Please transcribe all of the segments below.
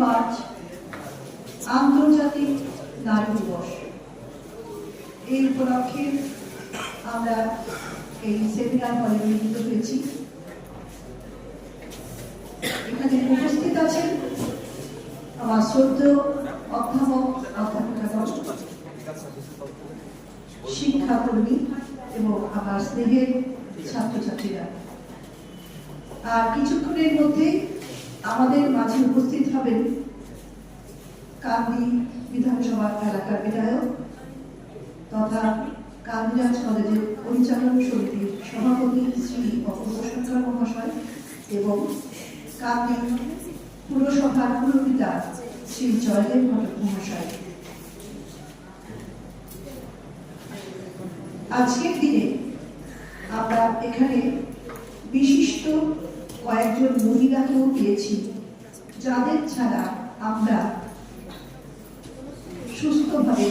March আন্তর্জাতিক নারী দিবস। এই উপলক্ষে আমরা এই সেমিনার হলে মিলিত হয়েছি। এখানে উপস্থিত আছেন আমার শ্রদ্ধেয় অধ্যাপক অধ্যাপিকাগণ, শিক্ষাকর্মী এবং আমার স্নেহের ছাত্রছাত্রীরা। আর কিছুক্ষণের মধ্যে আমাদের মাঝে উপস্থিত হবেন কান্দি বিধানসভা এলাকার বিধায়ক তথা কান্দিরাজ কলেজের পরিচালন সমিতির সভাপতি শ্রী অপূর্ব সরকার মহাশয় এবং কান্দি পুরসভার পুরপিতা শ্রী জয়দেব ঘটক মহাশয়। আজকের দিনে আমরা এখানে বিশিষ্ট কয়েকজন মহিলাকেও পেয়েছি, যাদের ছাড়া আমরা সুস্থভাবে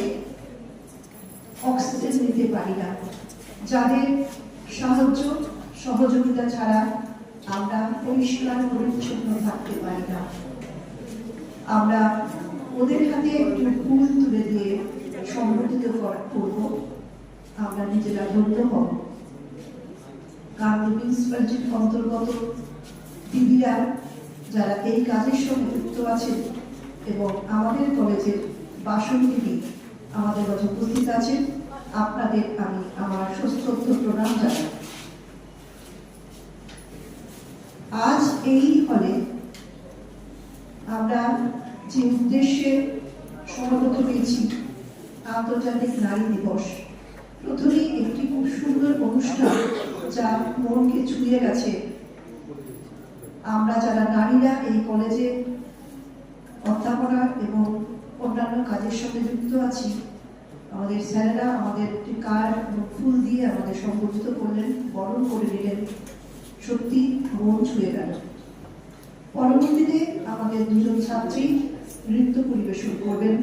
অক্সিজেন নিতে পারি না, যাদের সাহায্য সহযোগিতা ছাড়া আমরা পরিষ্কার পরিচ্ছন্ন থাকতে পারি না। আমরা ওদের হাতে একটু ফুল তুলে দিয়ে সংগঠিত করব, আমরা নিজেরা ধন্য হব। কান্দি মিউনিসিপ্যালিটির অন্তর্গত দিদিরা যারা এই কাজের সঙ্গে যুক্ত আছেন এবং আমাদের কলেজের বাসন্তীদি আমাদের মাঝে উপস্থিত আছেন, আপনাদের আমি আমার সশ্রদ্ধ প্রণাম জানাই। আজ এই হলে আমরা যে উদ্দেশ্যে সমবেত হয়েছি, আন্তর্জাতিক নারী দিবস, প্রথমেই একটি খুব সুন্দর অনুষ্ঠান যা মনকে ছুঁয়ে গেছে। আমরা যারা নারীরা এই কলেজে অধ্যাপনা এবং অন্যান্য কাজের সঙ্গে যুক্ত আছি, আমাদের স্যারেরা আমাদের কার্ড এবং ফুল দিয়ে আমাদের সংগঠিত করলেন, বরণ করে নিলেন, সত্যি মন ছুঁয়ে গেল। পরবর্তীতে আমাদের দুজন ছাত্রী নৃত্য পরিবেশন করবেন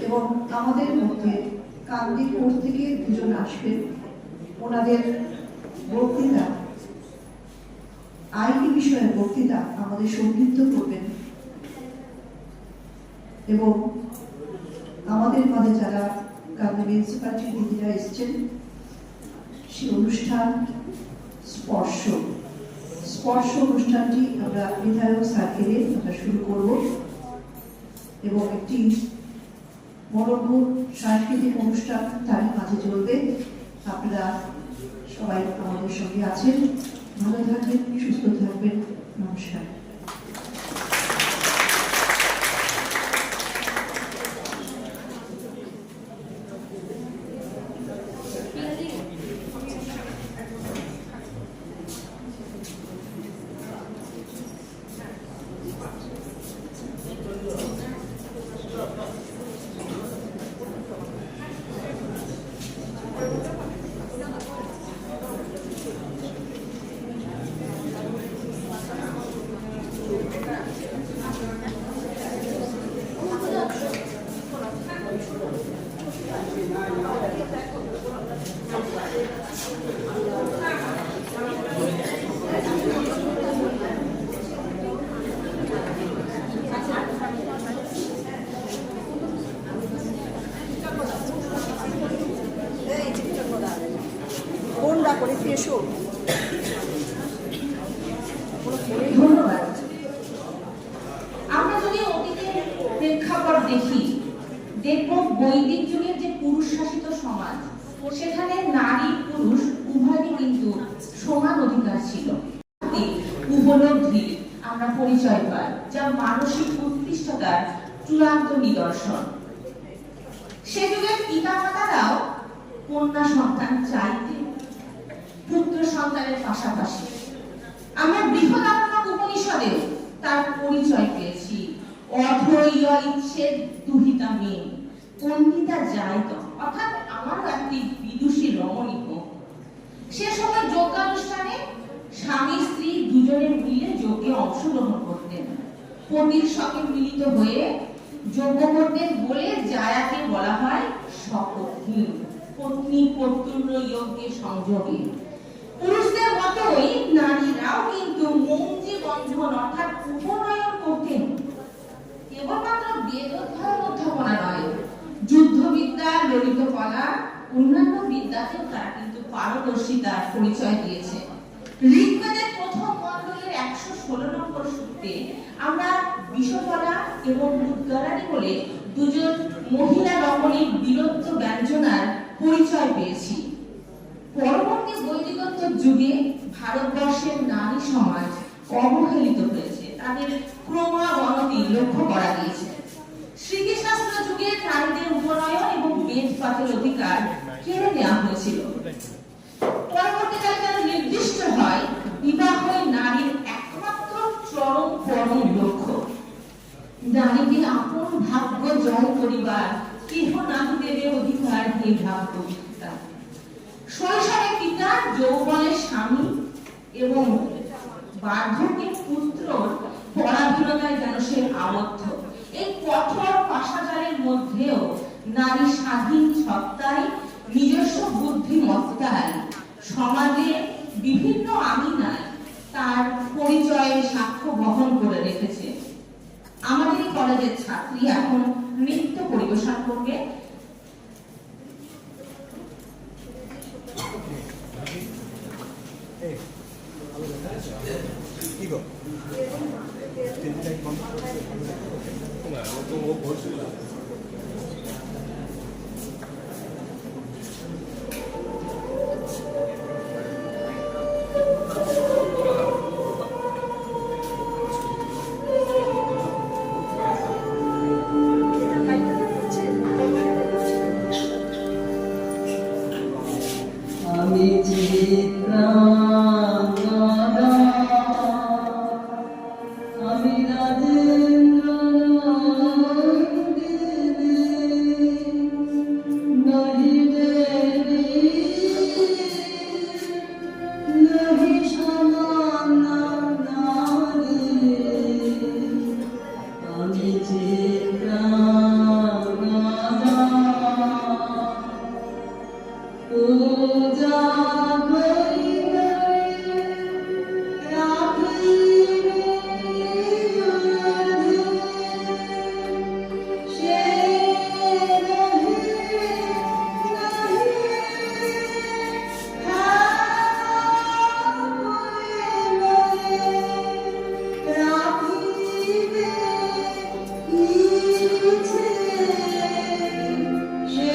এবং আমাদের মধ্যে কান্দি কোর্ট থেকে দুজন আসবেন। ওনাদের বক্তৃতা, আইনি বিষয়ের বক্তৃতা আমাদের সমৃদ্ধ করবেন এবং আমাদের মাঝে যারা কান্দি মিউনিসিপ্যালিটির দিদিরা এসেছেন, সেই অনুষ্ঠান স্পর্শ অনুষ্ঠানটি আমরা বিধায়ক সার্কেলে আমরা শুরু করব এবং একটি মনোজ্ঞ সাংস্কৃতিক অনুষ্ঠান তার মাঝে চলবে। আপনারা সবাই আমাদের সঙ্গে আছেন, ভালো থাকবেন, সুস্থ থাকবেন। নমস্কার। ধন্যবাদ। আমরা যদি অতীতের প্রেক্ষাপট দেখব বৈদিক যুগের যে পুরুষ শাসিত সমাজ, সেখানে নারী পুরুষ উভয়ই কিন্তু সমান অধিকার ছিল। উপলব্ধি আমরা পরিচয় পাই, যা মানসিক উৎকৃষ্টতার চূড়ান্ত নিদর্শন। সে যুগের পিতা মাতারাও কন্যা সন্তান চাইতেন পুত্র সন্তানের পাশাপাশি। আমরা বৃহদারণ্যক উপনিষদেও তার পরিচয় পেয়েছি। অথৈয় ইচ্ছেদ দুহিতা মেয়ে পণ্ডিতা যাইত, অর্থাৎ আমারও একটি বিদুষী রমণী হোক। সে সময় যজ্ঞানুষ্ঠানে স্বামী স্ত্রী দুজনে মিলে যজ্ঞে অংশগ্রহণ করতেন। পতির সঙ্গে মিলিত হয়ে যজ্ঞ করতেন বলে জায়াকে বলা হয় সপত্নী, পত্নী কর্তৃত্ব যজ্ঞে সংযোগে। পুরুষদের মতোই নারীরাও কিন্তু মৌঞ্জি বন্ধন অর্থাৎ উপনয়ন করতেন। অন্যান্য বিদ্যাতেও তারা কিন্তু পারদর্শিতার পরিচয় দিয়েছে। ঋগ্বেদের প্রথম মণ্ডলের 116 নম্বর সূক্তে আমরা বিষধরা এবং উদ্গারাণী বলে দুজন মহিলা রমণীর বীরত্ব ব্যঞ্জনার পরিচয় পেয়েছি। পরবর্তী বৈদিকোত্তর যুগে ভারতবর্ষের নারী সমাজ অবহেলিত হয়েছে, তাদের ক্রমাবনতি লক্ষ্য করা গিয়েছে। স্মৃতিশাস্ত্র যুগে নারীদের উপনয়ন এবং বেদ পাঠের অধিকার কেড়ে নেওয়া হয়েছিল। পরবর্তীকালে তারা নির্দিষ্ট হয় বিবাহই নারীর একমাত্র চরম পরম লক্ষ্য। নারীকে আপন ভাগ্য জয় করিবার কেহ নাহি দেবে অধিকার, হে ভাগ্য বিধাতা। শৈশবে পিতা, যৌবনে স্বামী এবং বার্ধক্যে পুত্র পরাধীনতায় যেন সে আবদ্ধ। এই কঠোর পাশাচারের মধ্যেও নারী স্বাধীন সত্তায়, নিজস্ব বুদ্ধিমত্তায় সমাজে বিভিন্ন আঙিনায় তার পরিচয়ের সাক্ষ্য বহন করে রেখেছে। আমাদের কলেজের ছাত্রী এখন নৃত্য পরিবেশন করবে। আমি চিত্রাঙ্গদা, আমি রাজেন্দ্র নন্দিনী, নহি দেবী নহি সমান নারী, আমি চিত্রাঙ্গদা, পূজা করিবে রাখিবে সে রহি নাহি রাখিবে ইচ্ছে সে